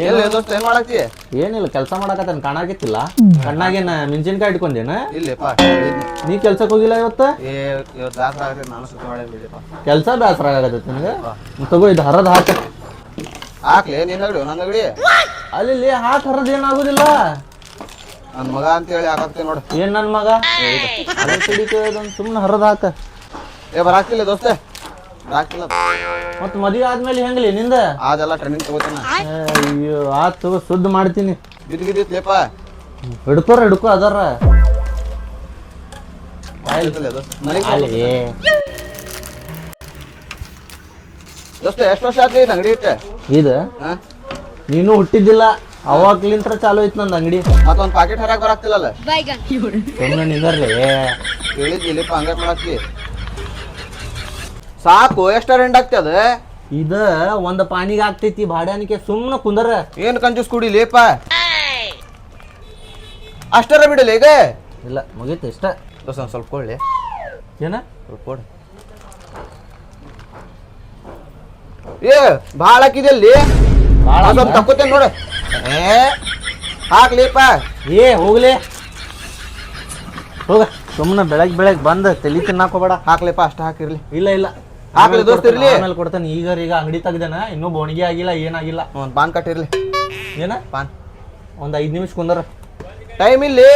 ಎಲ್ಲಿ ದೋಸ್ತ ಏನ್ ಮಾಡಾಕ್ತಿ? ಏನಿಲ್ಲ ಕೆಲಸ ಮಾಡಕತ್ತೇನ್ ಕಾಣಾಕತ್ತಿಲ್ಲ. ಕಣ್ಣಾಗೇನ ಮೆಣಸಿನ್ಕಾಯಿ ಇಟ್ಕೊಂಡೇನ? ಇಲ್ಲಪ್ಪ ನೀ ಕೆಲ್ಸಕ್ಕೆ ಹೋಗಿಲ್ಲ ಇವತ್ತ? ಇವತ್ತು ಬ್ಯಾಸರ ಆಗತ್ತೆ, ನಾನು ಸುತ್ತ ಮಾಡಿ ಬಿಡಪ್ಪ. ಕೆಲಸ ಬೇಸರ ಆಗತ್ತೈತಿ ನಿನಗೆ? ತಗೋ ಇದು ಹರದ ಹಾಕ. ಹಾಕ್ಲಿ ನಿನ್ನ ಅಂಗಡಿ ನನ್ನ ಅಂಗಡಿ ಅಲ್ಲಿ ಹಾಕ ಹರದ ಏನಾಗುದಿಲ್ಲ. ನನ್ನ ಮಗ ಅಂತೇಳಿ ಹಾಕಾಕ್ತೇನೆ ನೋಡು. ಏನ್ ನನ್ ಮಗ ಸುಮ್ನೆ ಹರದ ಹಾಕ. ಬರಾಕ್ತಿಲ್ಲ ದೋಸ್ತೆ, ಹಾಕ್ತಿಲ್ಲ. ಮತ್ ಮದ್ವೆ ಆದ್ಮೇಲೆ ಹೆಂಗ್ಲಿ ನಿಂದ? ಅದೆಲ್ಲ ಟ್ರೈನಿಂಗ್ ತಗೋತಾನ. ಅಯ್ಯೋ ಆತ್ ತಗೋ, ಸುದ್ದಿ ಮಾಡ್ತೀನಿ. ಬಿದ್ದಿದ್ದಿತ್ಲೇಪ ಹಿಡ್ಕೋ ಅದಾರ ದೋಸ್ತ ಎಷ್ಟು ವರ್ಷ ಆತ್ಲಿ ಅಂಗಡಿ ಇಟ್ಟೆ? ಇದು ನೀನು ಹುಟ್ಟಿದ್ದಿಲ್ಲ ಅವಾಗ್ಲಿಂತ್ರ ಚಾಲು ಐತ್ ನಂದು ಅಂಗಡಿ. ಮತ್ತೊಂದ್ ಪಾಕೆಟ್ ಹರಾಕ್ ಬರಾಕ್ತಿಲ್ಲಲ್ಲ? ಸುಮ್ಮನೆ ನಿಂದರ್ಲಿ. ಹೇಳಿದ್ದಿಲ್ಲಪ್ಪ ಹಂಗ ಮಾಡಾಕ್ತಿ. ಸಾಕು, ಎಷ್ಟ ರೆಂಟ್ ಆಗ್ತಿ ಅದ? ಇದ ಒಂದ್ ಪಾನಿಗೆ ಆಗ್ತೈತಿ ಭಾಡ್ಯಾನಿಕೆ. ಸುಮ್ನ ಕುಂದರ. ಏನ್ ಕಂಜೂಸ್ ಕುಡಿಲೇಪ? ಅಷ್ಟರ ಬಿಡಲಿ ಈಗ? ಇಲ್ಲ ಮುಗೀತು ಇಷ್ಟ. ದೋಸ್ತ ಒಂದ್ ಸ್ವಲ್ಪ ಕೊಡ್ಲಿ. ಏನ ಸ್ವಲ್ಪ ಕೊಡು. ಏ ಭಾಳ ಹಾಕಿದಲ್ಲಿ ಸ್ವಲ್ಪ ತಕ್ಕೋತೇನೆ ನೋಡು. ಹಾಕ್ಲಿಪ್ಪ. ಹೋಗ್ಲಿ ಹೋಗ. ಸುಮ್ಮನೆ ಬೆಳಗ್ಗೆ ಬಂದ ತಲಿ ತಿನ್ನಾಕೋಬೇಡ. ಹಾಕ್ಲಿಪ್ಪ, ಅಷ್ಟ ಹಾಕಿರ್ಲಿ. ಇಲ್ಲ ಹಾಕ್ಲಿ ದೋಸ್ತ ಇರ್ಲಿ. ಆಮೇಲೆ ಕೊಡ್ತಾನೆ. ಈಗ ಅಂಗಡಿ ತೆಗ್ದೇನ, ಇನ್ನೂ ಬೋಣಿಗೆ ಆಗಿಲ್ಲ, ಏನಾಗಿಲ್ಲ. ಒಂದ್ ಪಾನ್ ಕಟ್ಟಿರ್ಲಿ. ಏನ ಪಾನ್ ಒಂದ್ 5 ನಿಮಿಷ ಕುಂದರ. ಟೈಮ್ ಇಲ್ಲಿ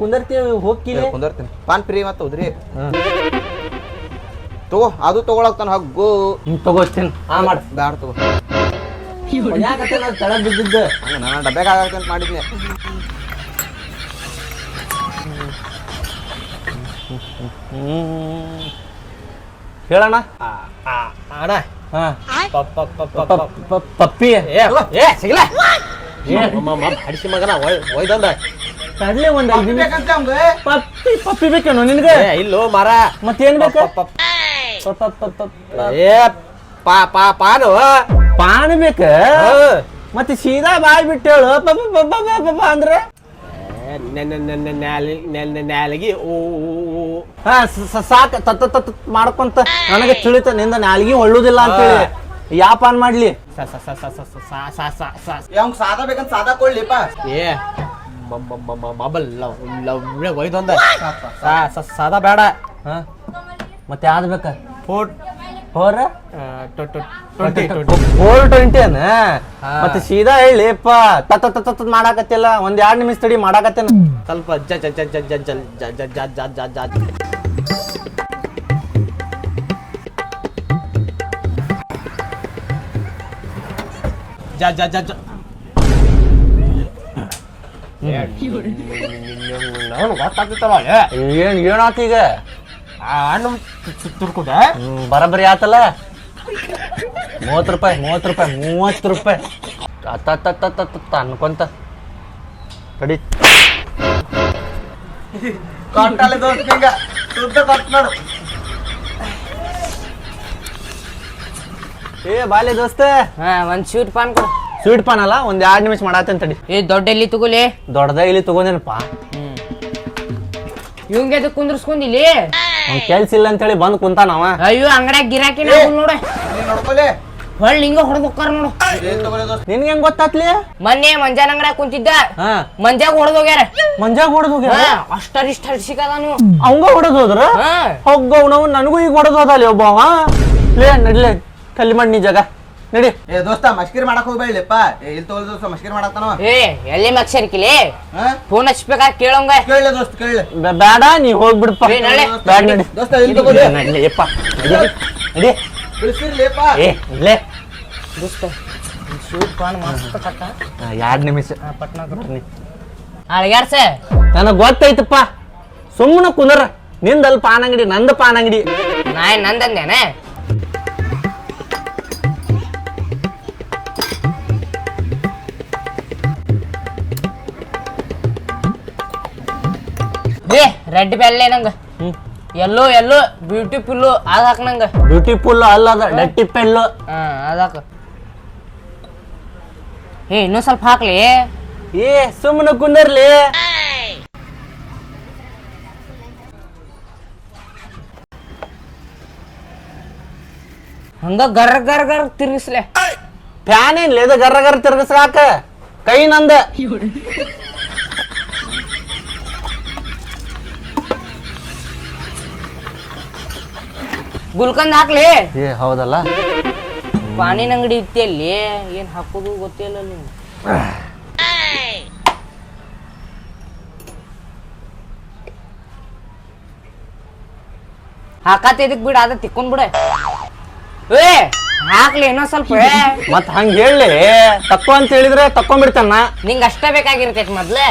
ಕುಂದರ್ತೀವಿ. ಹೋಗ್ಕಿಲ್ಲ ಕುಂದರ್ತೀನಿ. ಪಾನ್ ಫ್ರೀ ಮತ್ತೆ ಉದ್ರಿ ತಗೋ. ಅದು ತಗೊಳಕ್ತಾನ ಹಗ್ಗು. ತಗೋತೀನಿ. ಮಾಡ ಬ್ಯಾಡ ತಗೋ. ತಳಗ್ ಬಿದ್ದಿದ್ದ ನಾನು ಡಬ್ಯಾಗ ಆಗತ್ತೆ ಅಂತ ಮಾಡಿದ್ನಿ. ಹೇಳಣ್ಣ. ಅಣ್ಣ ಪಪ್ಪಿ ಸಿಗಲ ಹಡಿಸಿ ಮಗನ ಒಯ್ದಂದ ತಡ್ಲಿ ಒಂದ್ 5 ನಿಮಿಷ. ಪಪ್ಪಿ ಬೇಕೇನು ನಿನ್ಗೆ? ಇಲ್ಲೋ ಮಾರ. ಮತ್ತೇನ್ ಬೇಕು? ಪಾನು ಪಾನ್ ಬೇಕ? ಮತ್ತೆ ಸೀದಾ ಬಾಯ್ ಬಿಟ್ಟು ಹೇಳು ಪಪ್ಪ ಅಂದ್ರೆ ನ್ಯಾಲಗಿ ಸಾಕ ತತ್ ಮಾಡ್ಕೊಂತ ನನಗೆ ತಿಳಿತ ನಿಂದ ನಾಲ್ಗಿ ಒಳ್ಳುದಿಲ್ಲ ಅಂತೇಳಿ. ಯಾ ಪಾನ್ ಮಾಡ್ಲಿ? ಸಾದಾ ಬೇಕಂತ ಸಾದಾ ಕೊಡ್ಲಿಪ್ಪ. ಏ ಮೊಬೈಲ್ ಒಯ್ದೊಂದ ಸಾದಾ ಬೇಡ. ಮತ್ತೆ ಯಾವ್ದು ಬೇಕ? 420 ಅನ? ಮತ್ತೆ ಸೀದಾ ಹೇಳಿಪ್ಪ. ತತ್ ಮಾಡಾಕತ್ತಿಲ್ಲ. ಒಂದ್ 2 ನಿಮಿಷ ತಡಿ ಮಾಡಾಕತ್ತೇನ. ಸ್ವಲ್ಪ ಗೊತ್ತಾಗ್ತಿತ್ತಲ್ಲ ಏನಾತ ಈಗ? ಹಣ್ಣು ತುರ್ಕುದ ಬರಬರಿ ಆತಲ್ಲ. 30 ರೂಪಾಯಿ ಅನ್ಕೊಂತ ತಡಿ. ಕೊಟ್ಟಲೆ ದೋಸ್ತ ನಿಂಗ ಶುದ್ಧ ಕೊಟ್ಟು ನೋಡು. ಬಾಲೆ ದೋಸ್ತ, ಒಂದ್ ಸ್ವೀಟ್ ಪಾನ್ ಕೊಡು. ಸ್ವೀಟ್ ಪಾನ್ ಅಲ್ಲ, ಒಂದ್ 2 ನಿಮಿಷ ಮಾಡಾತೇನ್ ತಡಿ. ದೊಡ್ಡ ಎಲ್ಲಿ ತಗೋಲಿ? ದೊಡ್ಡದ ಇಲ್ಲಿ ತಗೋದೇನಪ್ಪ. ಇವಂಗೆ ಅದು ಕುಂದ್ರಸ್ಕೊಂಡಿಲಿ. ಅವ್ನ್ ಕೆಲ್ಸ ಇಲ್ಲ ಅಂತ ಹೇಳಿ ಬಂದ್ ಕುಂತಾನವ. ಅಯ್ಯೋ ಅಂಗಡ್ಯಾಗ ಗಿರಾಕಿ ನೋಡ. ನೋಡ್ಕೊಲೆ ಹೊಳ್ಳಿ ಹಿಂಗ ಹೊಡೆದೋಕ್ಕಾರ ನೋಡು. ನಿನ್ಗೆ ಹೆಂಗ್ ಗೊತ್ತಾತ್ಲಿ? ಮೊನ್ನೆ ಮಂಜಾನ ಅಂಗಡ್ಯಾಗ ಕುಂತಿದ್ದ. ಹಾ ಮಂಜಾಗ ಹೊಡೆದೋಗ್ಯಾರ. ಮಂಜಾಗ ಹೊಡೆದೋಗ್ಯಾರ? ಅಷ್ಟರಿಷ್ಟ ಹಡ್ಸಿಕದಾನು. ಅವಂಗ ಹೊಡೆದೋದ್ರ? ಹೋಗವ್ ನನಗೂ ಈಗ ಹೊಡೆದೋದಲ್ಲಿ ಒಬ್ಬವ. ನಡ್ಲೆ ಕಲ್ಲಿ ಮಾಡಿ ನೀ ಜಾಗ ನಡಿ. ದೋಸ್ತ ಮಸ್ಕಿರಿ ಮಾಡಕ್ ಹೋಗ್ಬೇಡಪ್ಪ. ಇಲ್ಲಿ ತೋಲ್ ದೋಸ್ತ ಮಸ್ಕಿರಿ ಮಾಡಕ್ತಾನ. ಎಲ್ಲಿ ಮಕ್ಸರಿಕಿಲಿ ಫೋನ್ ಹಚ್ಬೇಕಾ ಕೇಳಂಗ. ಕೇಳ ದೋಸ್ತ ಕೇಳ. ಬೇಡ ನೀ ಹೋಗ್ಬಿಡಪ್ಪ. ಬ್ಯಾಡ ನಡಿ ದೋಸ್ತ ಇಲ್ಲಿ ತಗೋಲಿ. ನಡಿಯಪ್ಪ ನಡಿ. ಬಿಡಿಸಿರ್ಲಿಪ್ಪ. ಇಲ್ಲೇ ದೋಸ್ತ ಸ್ವೀಟ್ ಪಾನ್ ಮಸ್ತ್ ಕಟ್ಟ. 2 ನಿಮಿಷ ಪಟ್ನಾ ಅಳಗ್ಯಾಡ್ಸ. ನನಗ್ ಗೊತ್ತೈತಪ್ಪ. ಸುಮ್ಮನೆ ಕುಂದರ. ನಿಂದಲ್ ಪಾನ್ ಅಂಗಡಿ, ನಂದ ಪಾನ್ ಅಂಗಡಿ. ನಾಯ್ ನಂದಂದೇನೆ. ರೆಡ್ ಬೆಲ್ಲೆ ನಂಗ. ಎಲ್ಲೋ ಬ್ಯೂಟಿಫುಲ್ ಅದ ಹಾಕ ನಂಗ. ಬ್ಯೂಟಿಫುಲ್ ಅಲ್ಲ, ಅದ ಡಟ್ಟಿ ಪೆಲ್ಲು. ಅದಾಕ. ಇನ್ನೂ ಸ್ವಲ್ಪ ಹಾಕ್ಲಿ. ಸುಮ್ಮನೆ ಕುಂದರ್ಲಿ. ಹಂಗ ಗರ್ ಗರ್ ಗರ್ ತಿರ್ಗಿಸ್ಲೆ. ಫ್ಯಾನ್ ಏನ್ಲಿ ಇದು ಗರ್ರ ಗರ್ರ ತಿರ್ಗಸ್ಕಾಕ ಕೈ ನಂದ ಗುಲ್ಕಂದ್ ಹಾಕ್ಲಿ ಏ ಹೌದಲ್ಲ ಪಾನಿನ ಅಂಗಡಿ ಇತ್ತಿ ಅಲ್ಲಿ ಏನ್ ಹಾಕೋದು ಗೊತ್ತಿಲ್ಲ ನಿಮ್ಗೆ ಹಾಕತ್ತಿದಕ್ ಬಿಡ ಅದ ತಿಕ್ಕೊಂಡ್ ಬಿಡ ಏ ಹಾಕ್ಲಿ ಇನ್ನೊಂದ್ ಸ್ವಲ್ಪ ಮತ್ ಹಂಗ ಹೇಳಿ ತಕ್ಕೋ ಅಂತ ಹೇಳಿದ್ರೆ ತಕ್ಕೊಂಡ್ಬಿಡ್ತಾನ ನಿಂಗ ಅಷ್ಟ ಬೇಕಾಗಿರ್ತೈತಿ ಮೊದ್ಲೆ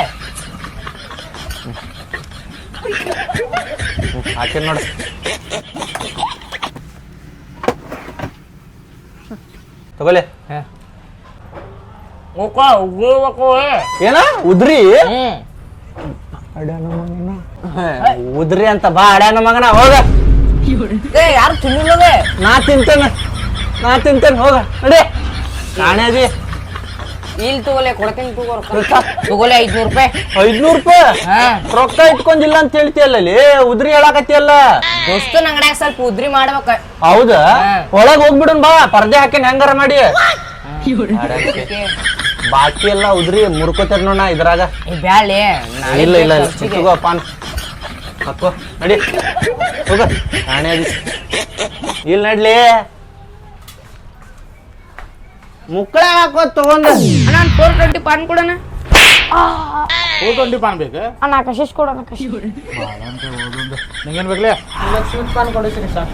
ಹಾಕಿ ನೋಡ ತಗೊಲೆ ಏನ ಉದ್ರಿ ಉದ್ರಿ ಅಂತ ಬಾ ಅಡ್ಯಾನ ಮಗನ ಹೋಗ ಯಾರು ತಿನ್ನಿಲ್ಲದೆ ನಾ ತಿಂತೇನೆ ಹೋಗ ನಡಿ ಕಾಣೆದಿ ಇಲ್ಲಿ ತಗೋಲೆ ಕೊಡ್ತೀನಿ ತಗೋಲೆ 500 ರೂಪಾಯಿ 500 ರೂಪಾಯಿ ಹಾ ರೊಕ್ಕ ಇಟ್ಕೊಂಡಿಲ್ಲ ಅಂತ ಹೇಳ್ತಿಯಲ್ಲ ಅಲ್ಲಿ ಉದ್ರಿ ಹೇಳಾಕತ್ತಿಯಲ್ಲ ದೋಸ್ತನ ಅಂಗಡ್ಯಾಗ ಸ್ವಲ್ಪ ಉದ್ರಿ ಮಾಡ್ಬೇಕ ಹೌದಾ ಒಳಗ್ ಹೋಗ್ಬಿಡನ್ ಬಾ ಪರ್ದೆ ಹಾಕಿನ ಹೆಂಗಾರ ಮಾಡಿ ಬಾಕಿ ಎಲ್ಲ ಉದ್ರಿ ಮುರ್ಕೋತಾರ ನೋಡ ಇದ್ರಾಗ ಬ್ಯಾಳೆ ಇಲ್ಲ ಇಲ್ಲ ಚಿಕ್ಕಗೋ ಪಾನ್ ಹಾಕೋ ನಡಿ ಹೋಗ ನಾಣೆ ಅದಿ ಇಲ್ಲಿ ನಡ್ಲಿ ಮುಕ್ಕಳ ಹಾಕೋ ತಗೊಂಡ ನಾನು 420 ಪಾನ್ ಕೊಡೋಣ 420 ಪಾನ್ ಬೇಕು ಅಣ್ಣ ಕಶಿಶ್ ಕೊಡೋಣ ಕಶಿ ನಿಂಗೇನು ಬೇಕಲೇ ಸ್ವೀಟ್ ಪಾನ್ ಕೊಡಿಸ್ರಿ ಸರ್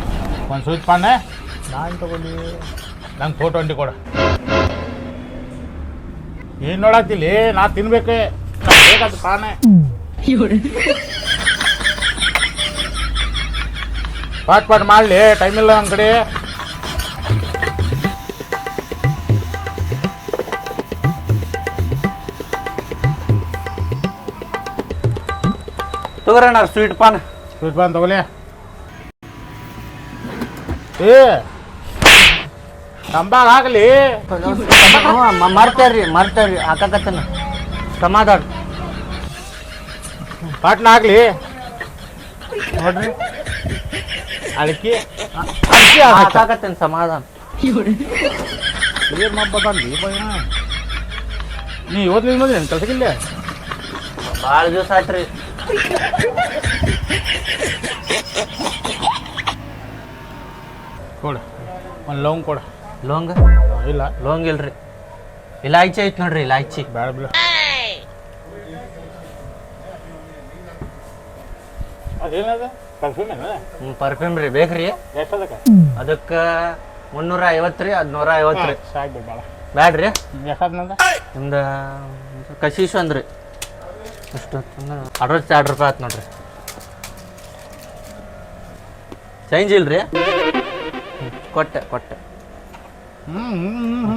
ಒಂದು ಸ್ವೀಟ್ ಪಾನ್ ನಾನು ತಗೊಳ್ಳಿ ನಂಗೆ 420 ಕೊಡ ಏನು ನೋಡಾತಿಲಿ ನಾ ತಿನ್ಬೇಕು ಬೇಕಾದ ಪಾನೆ ಪಾಟ್ ಮಾಡಲಿ ಟೈಮ್ ಇಲ್ಲ ನನ್ನ ಕಡೆ ತಗೋರಣ್ಣ ಸ್ವೀಟ್ ಪಾನ್ ತಗೊಳ್ಳಿ ಏ ತಂಬಾಗ ಹಾಕಲಿ ಮರ್ತಾರ್ರಿ ಹಾಕಕತ್ತನ ಸಮಾಧಾನ ಪಾಟ್ನ ಹಾಕ್ಲಿ ನೋಡ್ರಿ ಅಡಿಕೆ ಹಾಕಕತ್ತೇನೆ ಸಮಾಧಾನ ಏನು ಮಾಡ್ಬೇಕಂದ್ರಿ ನೀ ಇವತ್ತು ನಿಮ್ಗೆ ಏನು ಕೆಲಸಕ್ಕಿಲ್ಲ ಭಾಳ ದಿವಸ ಆಯ್ತ್ರಿ ಕೊಡ ಒಂದು ಲವಂಗ್ ಕೊಡ ಲೋಂಗ್ ಇಲ್ಲ ಲೋಂಗ್ ಇಲ್ರಿ ಇಲಾಯ್ಚಿ ಐತ್ ನೋಡ್ರಿ ಇಲಾಯ್ಚಿ ಬೇಡ ಬಿಡ ಅದೇನದ ಪರ್ಫ್ಯೂಮ್ ಪರ್ಫ್ಯೂಮ್ ರೀ ಬೇಕ್ರಿ ಎಷ್ಟು ಅದಕ್ಕೆ ಅದಕ್ಕೆ 350 ರೀ ಅದು 150 ರೀ ಸಾಕು ಬಿಡು ಭಾಳ ಬ್ಯಾಡ್ರಿ ಎಷ್ಟಾದ್ನಂದ ನಿಮ್ದು ಕಶೀಶ್ ಅಂದ್ರಿ ಎಷ್ಟು ₹62 ರೂಪಾಯಿ ಆಯ್ತು ನೋಡ್ರಿ ಚೇಂಜ್ ಇಲ್ರಿ ಕೊಟ್ಟೆ ಹ್ಞೂ